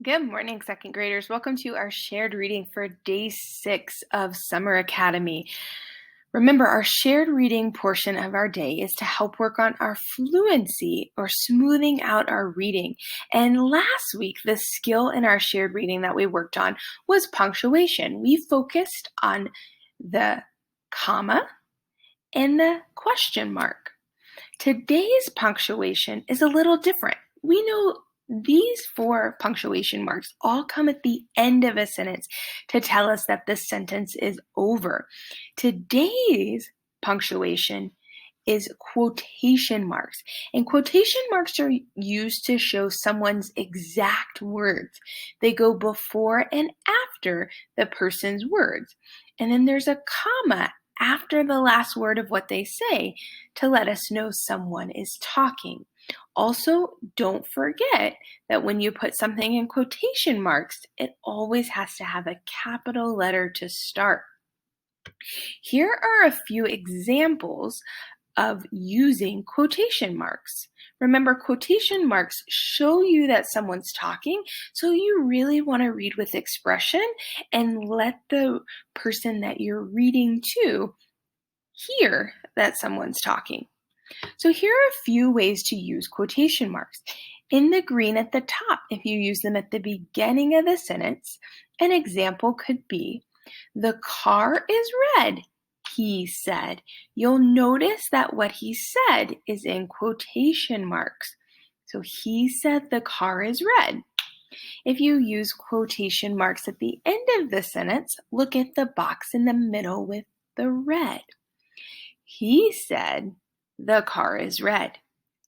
Good morning, second graders. Welcome to our shared reading for day 6 of Summer Academy. Remember, our shared reading portion of our day is to help work on our fluency or smoothing out our reading. And last week, the skill in our shared reading that we worked on was punctuation. We focused on the comma and the question mark. Today's punctuation is a little different. We know these 4 punctuation marks all come at the end of a sentence to tell us that the sentence is over. Today's punctuation is quotation marks. And quotation marks are used to show someone's exact words. They go before and after the person's words. And then there's a comma after the last word of what they say to let us know someone is talking. Also, don't forget that when you put something in quotation marks, it always has to have a capital letter to start. Here are a few examples of using quotation marks. Remember, quotation marks show you that someone's talking, so you really want to read with expression and let the person that you're reading to hear that someone's talking. So here are a few ways to use quotation marks. In the green at the top, if you use them at the beginning of the sentence, an example could be, "The car is red, he said." You'll notice that what he said is in quotation marks. So he said the car is red. If you use quotation marks at the end of the sentence, look at the box in the middle with the red. He said the car is red.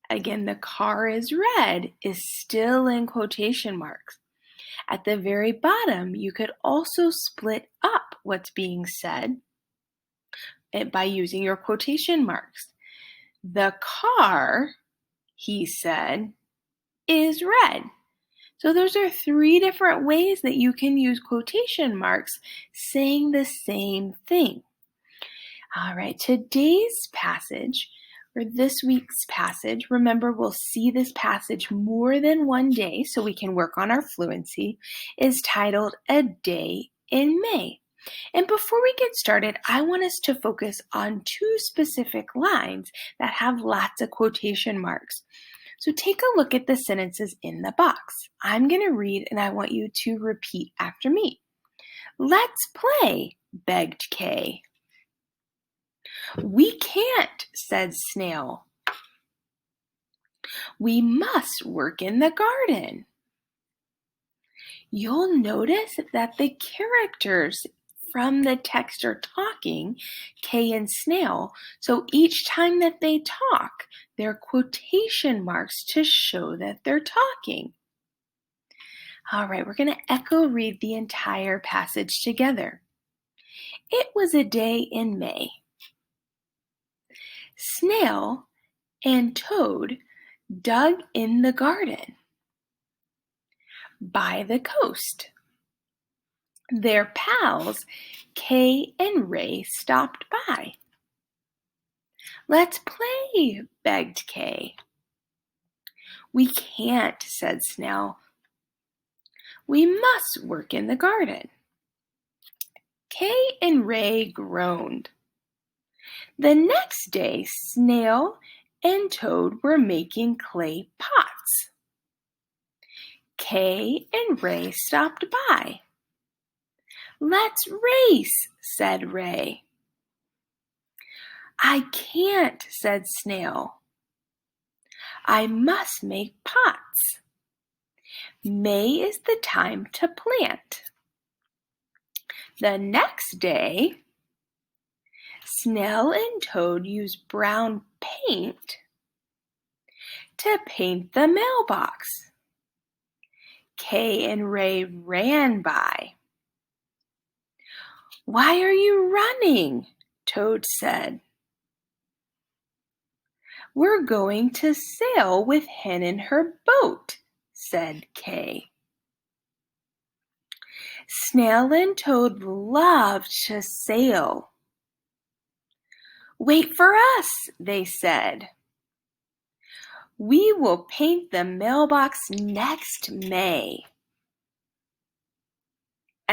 Again, the car is red is still in quotation marks. At the very bottom, you could also split up what's being said by using your quotation marks. The car, he said, is red. So those are 3 different ways that you can use quotation marks saying the same thing. All right, today's passage, or this week's passage, remember we'll see this passage more than one day so we can work on our fluency, is titled A Day in May. And before we get started, I want us to focus on 2 specific lines that have lots of quotation marks. So take a look at the sentences in the box. I'm going to read and I want you to repeat after me. "Let's play," begged Kay. "We can't," said Snail. "We must work in the garden." You'll notice that the characters from the text are talking, Kay and Snail, so each time that they talk, there are quotation marks to show that they're talking. All right, we're going to echo read the entire passage together. It was a day in May. Snail and Toad dug in the garden by the coast. Their pals, Kay and Ray, stopped by. "Let's play," begged Kay. "We can't," said Snail. "We must work in the garden." Kay and Ray groaned. The next day, Snail and Toad were making clay pots. Kay and Ray stopped by. "Let's race," said Ray. "I can't," said Snail. "I must make pots. May is the time to plant." The next day, Snail and Toad used brown paint to paint the mailbox. Kay and Ray ran by. "Why are you running?" Toad said. "We're going to sail with Hen in her boat," said Kay. Snail and Toad loved to sail. "Wait for us," they said. "We will paint the mailbox next May."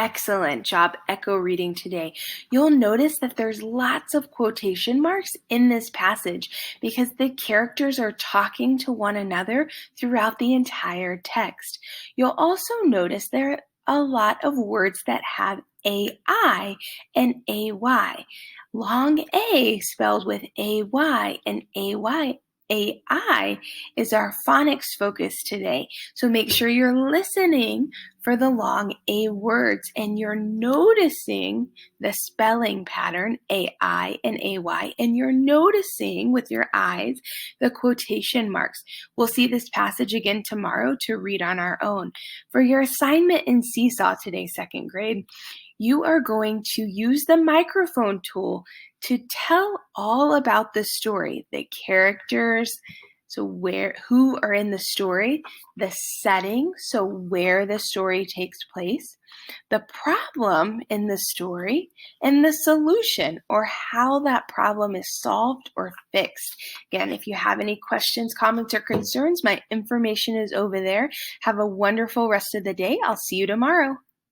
Excellent job echo reading today. You'll notice that there's lots of quotation marks in this passage because the characters are talking to one another throughout the entire text. You'll also notice there are a lot of words that have AI and AY. Long A spelled with AY and AY. AI is our phonics focus today. So make sure you're listening for the long A words and you're noticing the spelling pattern, AI and AY, and you're noticing with your eyes the quotation marks. We'll see this passage again tomorrow to read on our own. For your assignment in Seesaw today, second grade, you are going to use the microphone tool to tell all about the story, the characters, so who are in the story, the setting, so where the story takes place, the problem in the story, and the solution, or how that problem is solved or fixed. Again, if you have any questions, comments, or concerns, my information is over there. Have a wonderful rest of the day. I'll see you tomorrow.